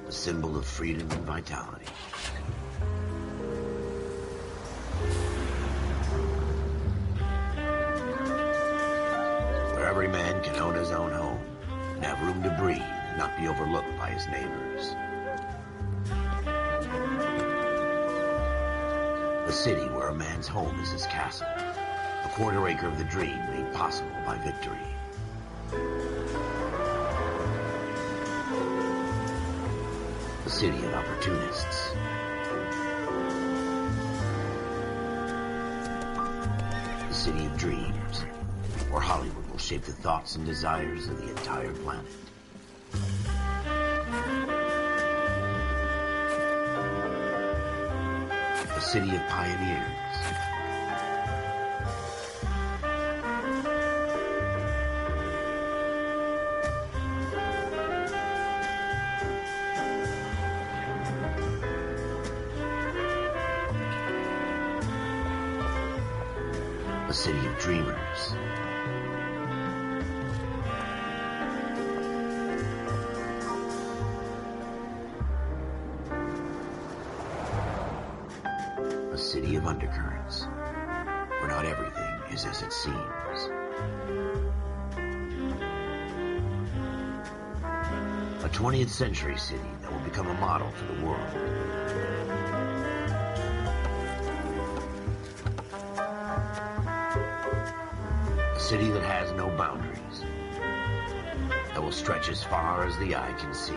a symbol of freedom and vitality. Where every man can own his own home and have room to breathe and not be overlooked by his neighbors. A city where a man's home is his castle, a quarter acre of the dream made possible by victory. A city of opportunists. A city of dreams, where Hollywood will shape the thoughts and desires of the entire planet. A city of pioneers. A city of dreamers. A city of undercurrents, where not everything is as it seems. A 20th century city that will become a model for the world. A city that has no boundaries, that will stretch as far as the eye can see.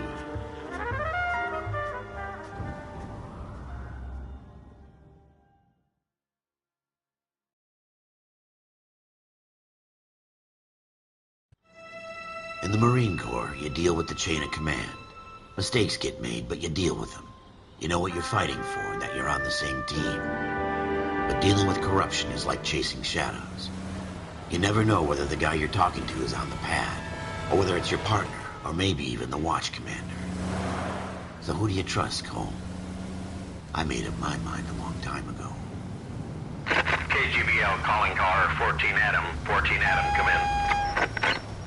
In the Marine Corps, you deal with the chain of command. Mistakes get made, but you deal with them. You know what you're fighting for and that you're on the same team. But dealing with corruption is like chasing shadows. You never know whether the guy you're talking to is on the pad, or whether it's your partner, or maybe even the watch commander. So who do you trust, Cole? I made up my mind a long time ago. KGBL calling caller 14 Adam. 14 Adam, come in.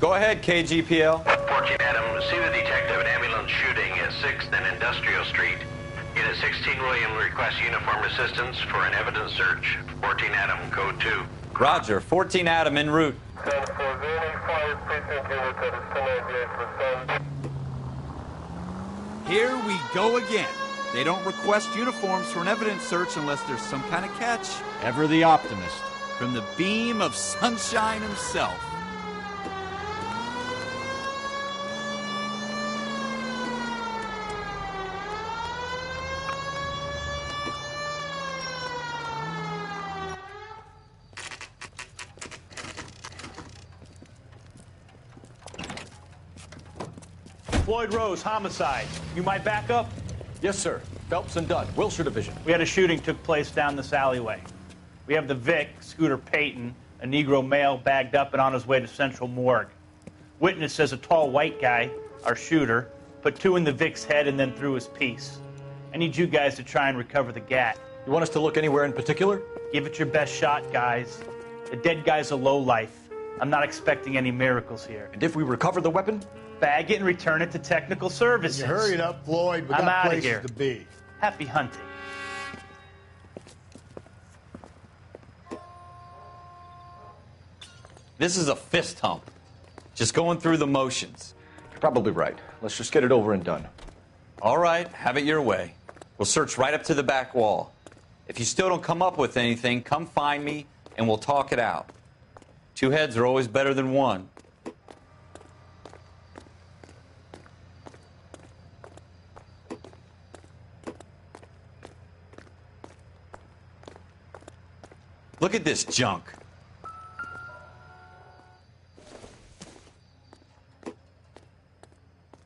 Go ahead, KGPL. 14 Adam, see the detective at ambulance shooting at 6th and Industrial Street. Unit 16 William requests uniformed assistance for an evidence search. 14 Adam, code 2. Roger, 14 Adam en route. Here we go again. They don't request uniforms for an evidence search unless there's some kind of catch. Ever the optimist. From the beam of sunshine himself. Floyd Rose, homicide. You might back up? Yes, sir. Phelps and Dunn, Wilshire Division. We had a shooting took place down this alleyway. We have the Vic, Scooter Payton, a Negro male bagged up and on his way to Central Morgue. Witness says a tall white guy, our shooter, put 2 in the Vic's head and then threw his piece. I need you guys to try and recover the gat. You want us to look anywhere in particular? Give it your best shot, guys. The dead guy's a lowlife. I'm not expecting any miracles here. And if we recover the weapon? Bag it and return it to technical services. You hurry it up, Floyd. We I'm got outta places here. to be. Happy hunting. This is a fist hump. Just going through the motions. You're probably right. Let's just get it over and done. All right, have it your way. We'll search right up to the back wall. If you still don't come up with anything, come find me and we'll talk it out. 2 heads are always better than 1. Look at this junk.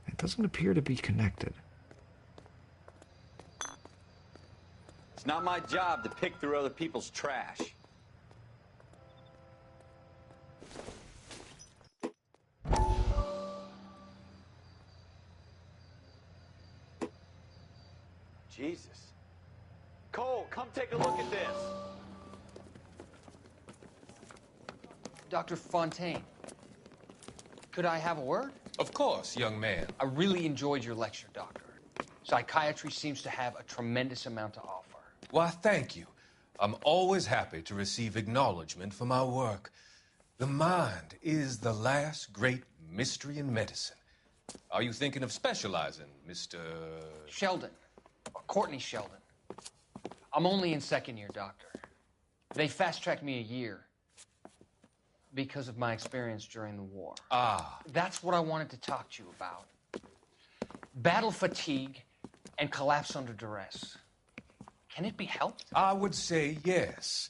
It doesn't appear to be connected. It's not my job to pick through other people's trash. Jesus. Cole, come take a look at this. Dr. Fontaine, could I have a word? Of course, young man. I really enjoyed your lecture, Doctor. Psychiatry seems to have a tremendous amount to offer. Why, thank you. I'm always happy to receive acknowledgement for my work. The mind is the last great mystery in medicine. Are you thinking of specializing, Mr. Sheldon, or Courtney Sheldon. I'm only in second year, doctor. They fast-tracked me a year because of my experience during the war. Ah. That's what I wanted to talk to you about. Battle fatigue and collapse under duress. Can it be helped? I would say yes,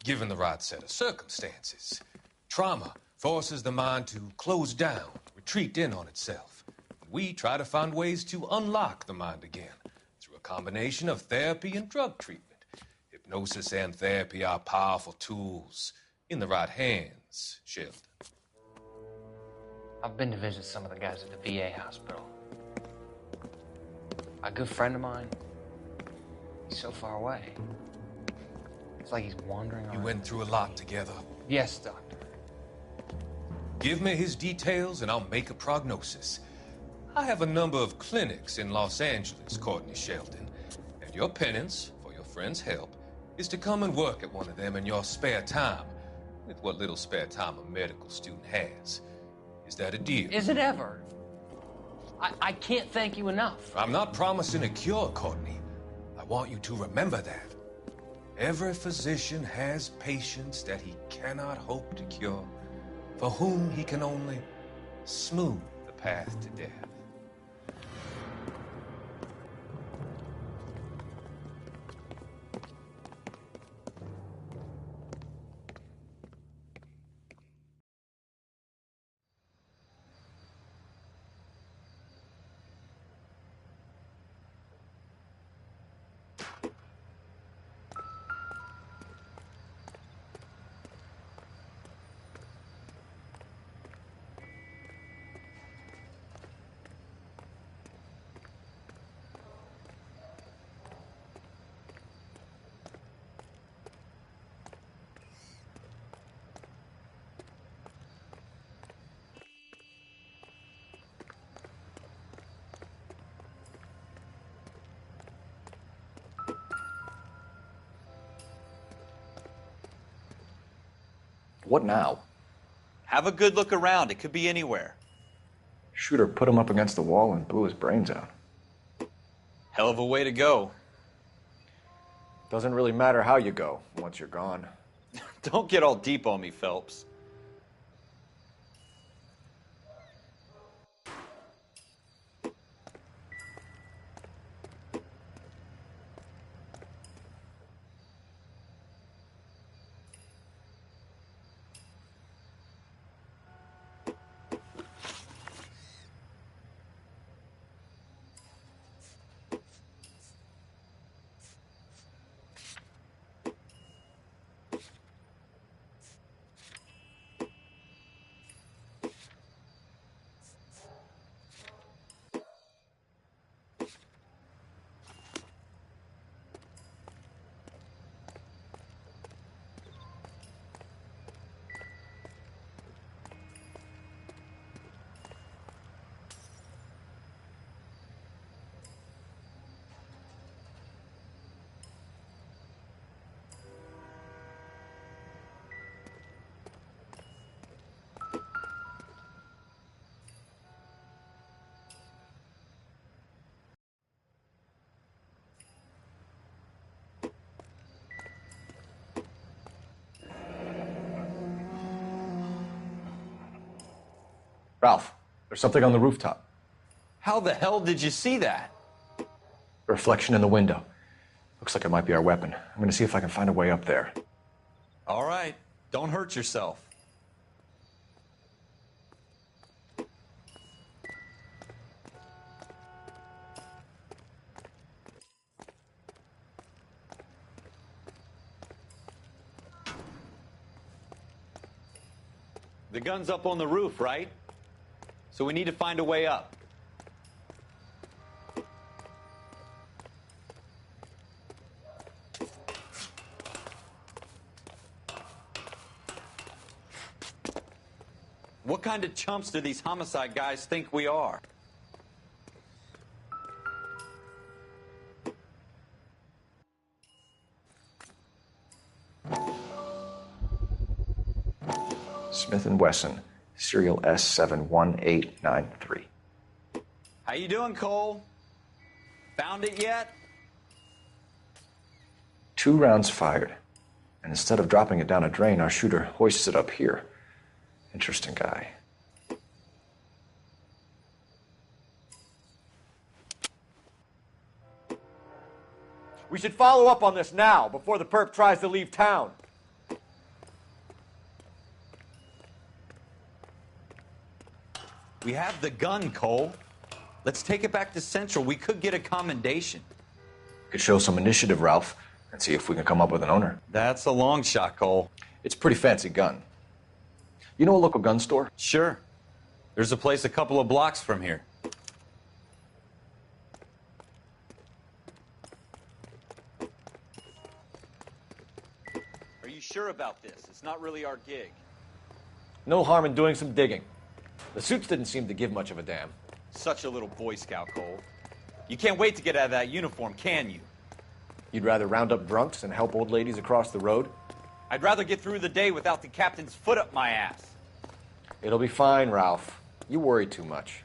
given the right set of circumstances. Trauma forces the mind to close down, retreat in on itself. We try to find ways to unlock the mind again through a combination of therapy and drug treatment. Hypnosis and therapy are powerful tools in the right hands, Sheldon. I've been to visit some of the guys at the VA hospital. A good friend of mine, he's so far away. It's like he's wandering around. You went through a lot together. Yes, doctor. Give me his details and I'll make a prognosis. I have a number of clinics in Los Angeles, Courtney Sheldon, and your penance, for your friend's help, is to come and work at one of them in your spare time, with what little spare time a medical student has. Is that a deal? Is it ever? I can't thank you enough. I'm not promising a cure, Courtney. I want you to remember that. Every physician has patients that he cannot hope to cure, for whom he can only smooth the path to death. What now? Have a good look around. It could be anywhere. Shooter put him up against the wall and blew his brains out. Hell of a way to go. Doesn't really matter how you go once you're gone. Don't get all deep on me, Phelps. Ralph, there's something on the rooftop. How the hell did you see that? A reflection in the window. Looks like it might be our weapon. I'm gonna see if I can find a way up there. All right. Don't hurt yourself. The gun's up on the roof, right? So we need to find a way up. What kind of chumps do these homicide guys think we are? Smith & Wesson, serial S71893. How you doing, Cole? Found it yet? 2 rounds fired. And instead of dropping it down a drain, our shooter hoists it up here. Interesting guy. We should follow up on this now, before the perp tries to leave town. We have the gun, Cole. Let's take it back to Central. We could get a commendation. Could show some initiative, Ralph, and see if we can come up with an owner. That's a long shot, Cole. It's a pretty fancy gun. You know a local gun store? Sure. There's a place a couple of blocks from here. Are you sure about this? It's not really our gig. No harm in doing some digging. The suits didn't seem to give much of a damn. Such a little Boy Scout, Cole. You can't wait to get out of that uniform, can you? You'd rather round up drunks and help old ladies across the road? I'd rather get through the day without the captain's foot up my ass. It'll be fine, Ralph. You worry too much.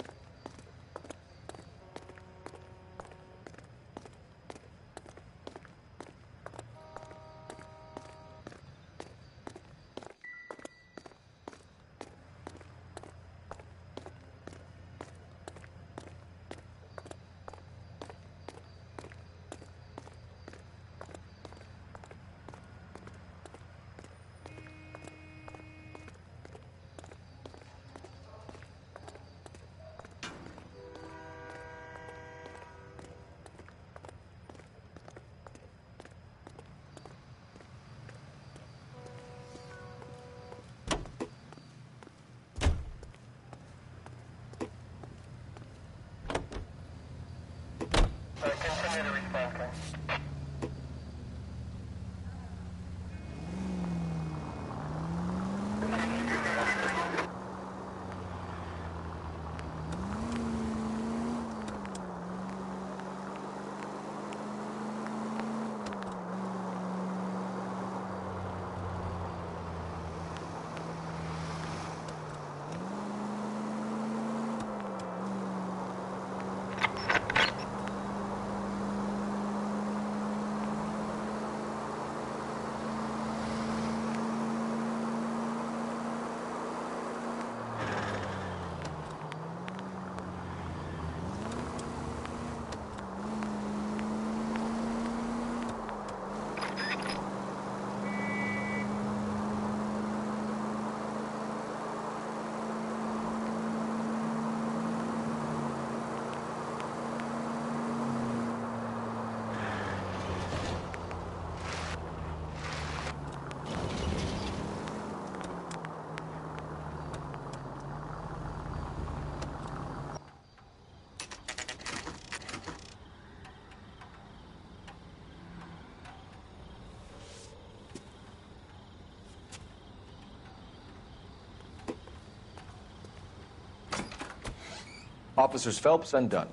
Officers Phelps and Dunn.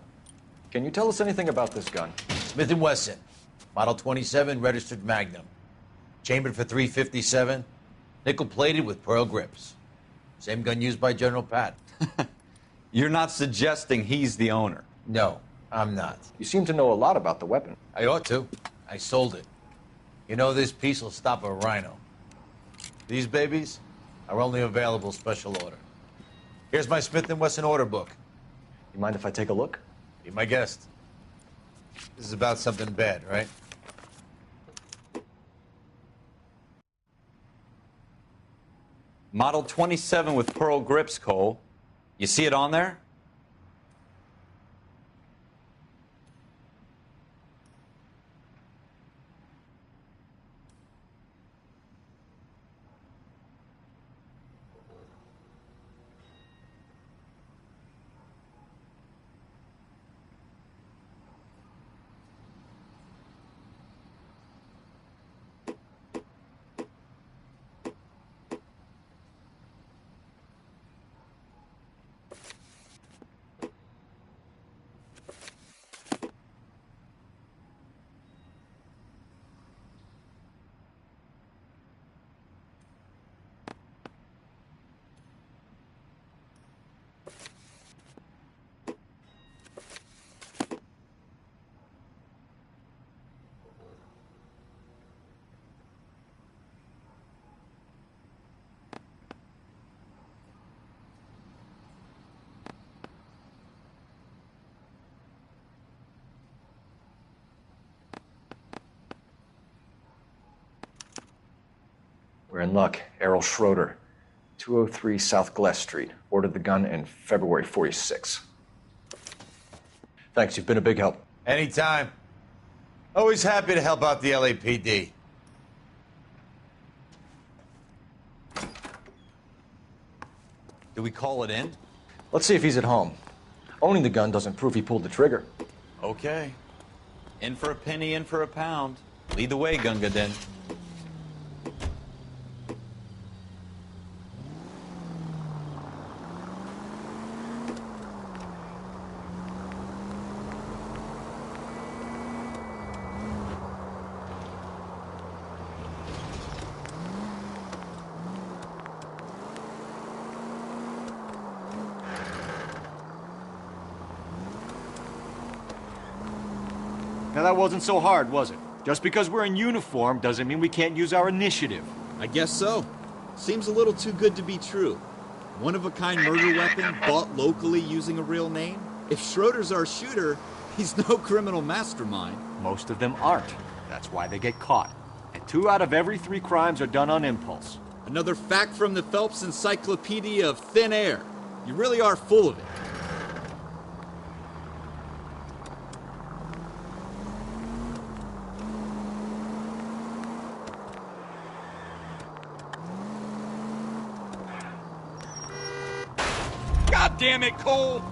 Can you tell us anything about this gun? Smith & Wesson, Model 27, registered Magnum. Chambered for .357, nickel-plated with pearl grips. Same gun used by General Patton. You're not suggesting he's the owner? No, I'm not. You seem to know a lot about the weapon. I ought to. I sold it. You know, this piece will stop a rhino. These babies are only available special order. Here's my Smith & Wesson order book. You mind if I take a look? Be my guest. This is about something bad, right? Model 27 with pearl grips, Cole. You see it on there? We're in luck. Errol Schroeder, 203 South Glass Street. Ordered the gun in February 46. Thanks, you've been a big help. Anytime. Always happy to help out the LAPD. Do we call it in? Let's see if he's at home. Owning the gun doesn't prove he pulled the trigger. Okay. In for a penny, in for a pound. Lead the way, Gunga Din. Now that wasn't so hard, was it? Just because we're in uniform doesn't mean we can't use our initiative. I guess so. Seems a little too good to be true. One-of-a-kind murder weapon bought locally using a real name? If Schroeder's our shooter, he's no criminal mastermind. Most of them aren't. That's why they get caught. And 2 out of every 3 crimes are done on impulse. Another fact from the Phelps Encyclopedia of Thin Air. You really are full of it. God damn it, Cole!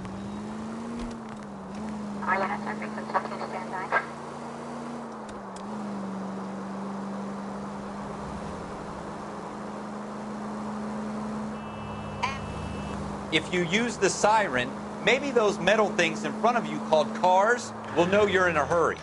If you use the siren, maybe those metal things in front of you called cars will know you're in a hurry.